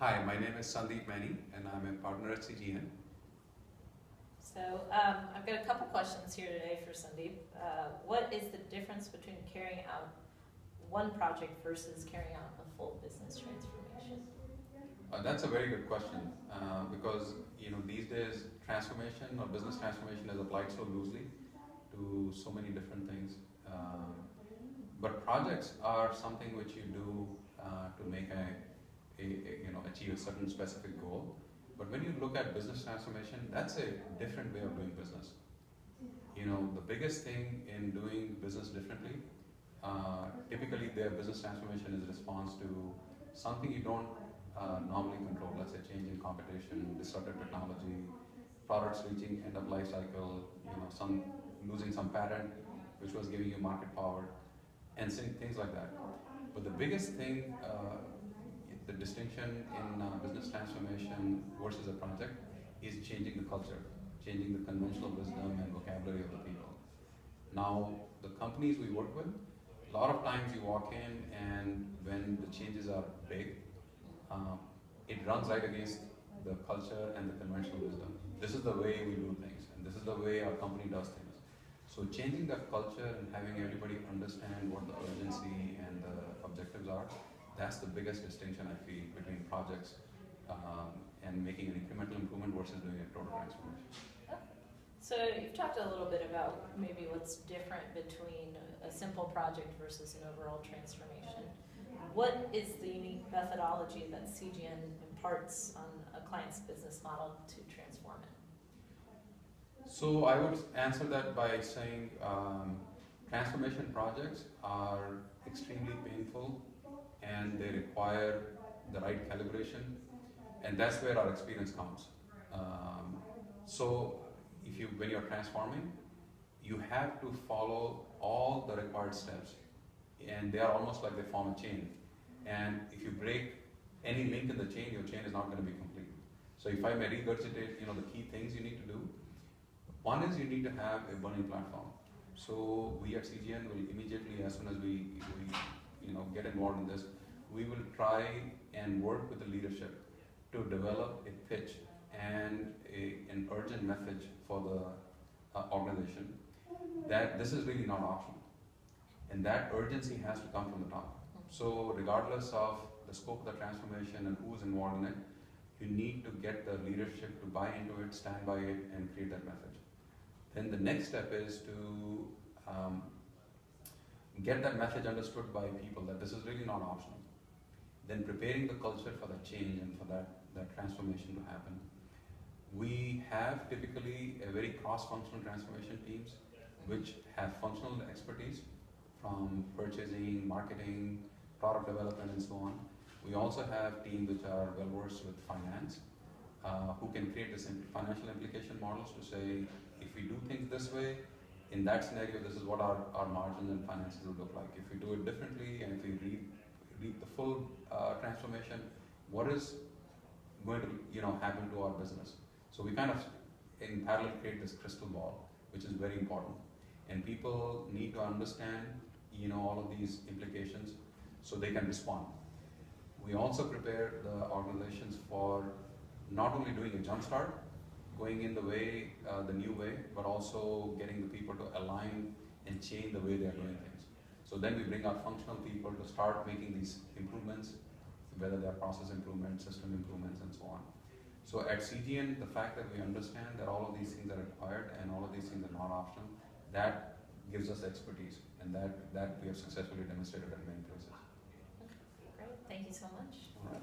Hi, my name is Sandeep Mani, and I'm a partner at CGN. So I've got a couple questions here today for Sandeep. What is the difference between carrying out one project versus carrying out a full business transformation? That's a very good question because these days transformation or business transformation is applied so loosely to so many different things. But projects are something which you do to make achieve a certain specific goal. But when you look at business transformation, that's a different way of doing business. The biggest thing in doing business differently, typically their business transformation is a response to something you don't normally control. Let's say change in competition, disruptive technology, products reaching end of life cycle, some losing some patent which was giving you market power, and things like that. But the biggest thing, the distinction in business transformation versus a project is changing the culture, changing the conventional wisdom and vocabulary of the people. Now, the companies we work with, a lot of times you walk in and when the changes are big, it runs right against the culture and the conventional wisdom. This is the way we do things, and this is the way our company does things. So changing that culture and having everybody understand what the urgency and the objectives are, that's the biggest distinction I feel between projects and making an incremental improvement versus doing a total transformation. So you've talked a little bit about maybe what's different between a simple project versus an overall transformation. What is the unique methodology that CGN imparts on a client's business model to transform it? So I would answer that by saying transformation projects are extremely painful and they require the right calibration, and that's where our experience comes. So when you're transforming, you have to follow all the required steps, and they are almost like they form a chain. And if you break any link in the chain, your chain is not going to be complete. So if I may regurgitate, the key things you need to do. One is you need to have a burning platform. So we at CGN will immediately, as soon as we get involved in this, we will try and work with the leadership to develop a pitch and an urgent message for the organization that this is really not optional. And that urgency has to come from the top. So regardless of the scope of the transformation and who's involved in it, you need to get the leadership to buy into it, stand by it, and create that message. Then the next step is to get that message understood by people that this is really not optional. Then preparing the culture for that change and for that transformation to happen. We have typically a very cross-functional transformation teams which have functional expertise from purchasing, marketing, product development, and so on. We also have teams which are well versed with finance, who can create this financial implication models to say, if we do things this way, in that scenario, this is what our margins and finances will look like. If we do it differently, and if we read the full transformation, what is going to happen to our business? So we kind of in parallel create this crystal ball, which is very important. And people need to understand all of these implications so they can respond. We also prepare the organizations for not only doing a jump start, going in the new way, but also getting the people to align and change the way they are doing things. So then we bring our functional people to start making these improvements, whether they are process improvements, system improvements, and so on. So at CGN, the fact that we understand that all of these things are required and all of these things are not optional, that gives us expertise, and that we have successfully demonstrated at many places. Okay, great. Thank you so much. All right.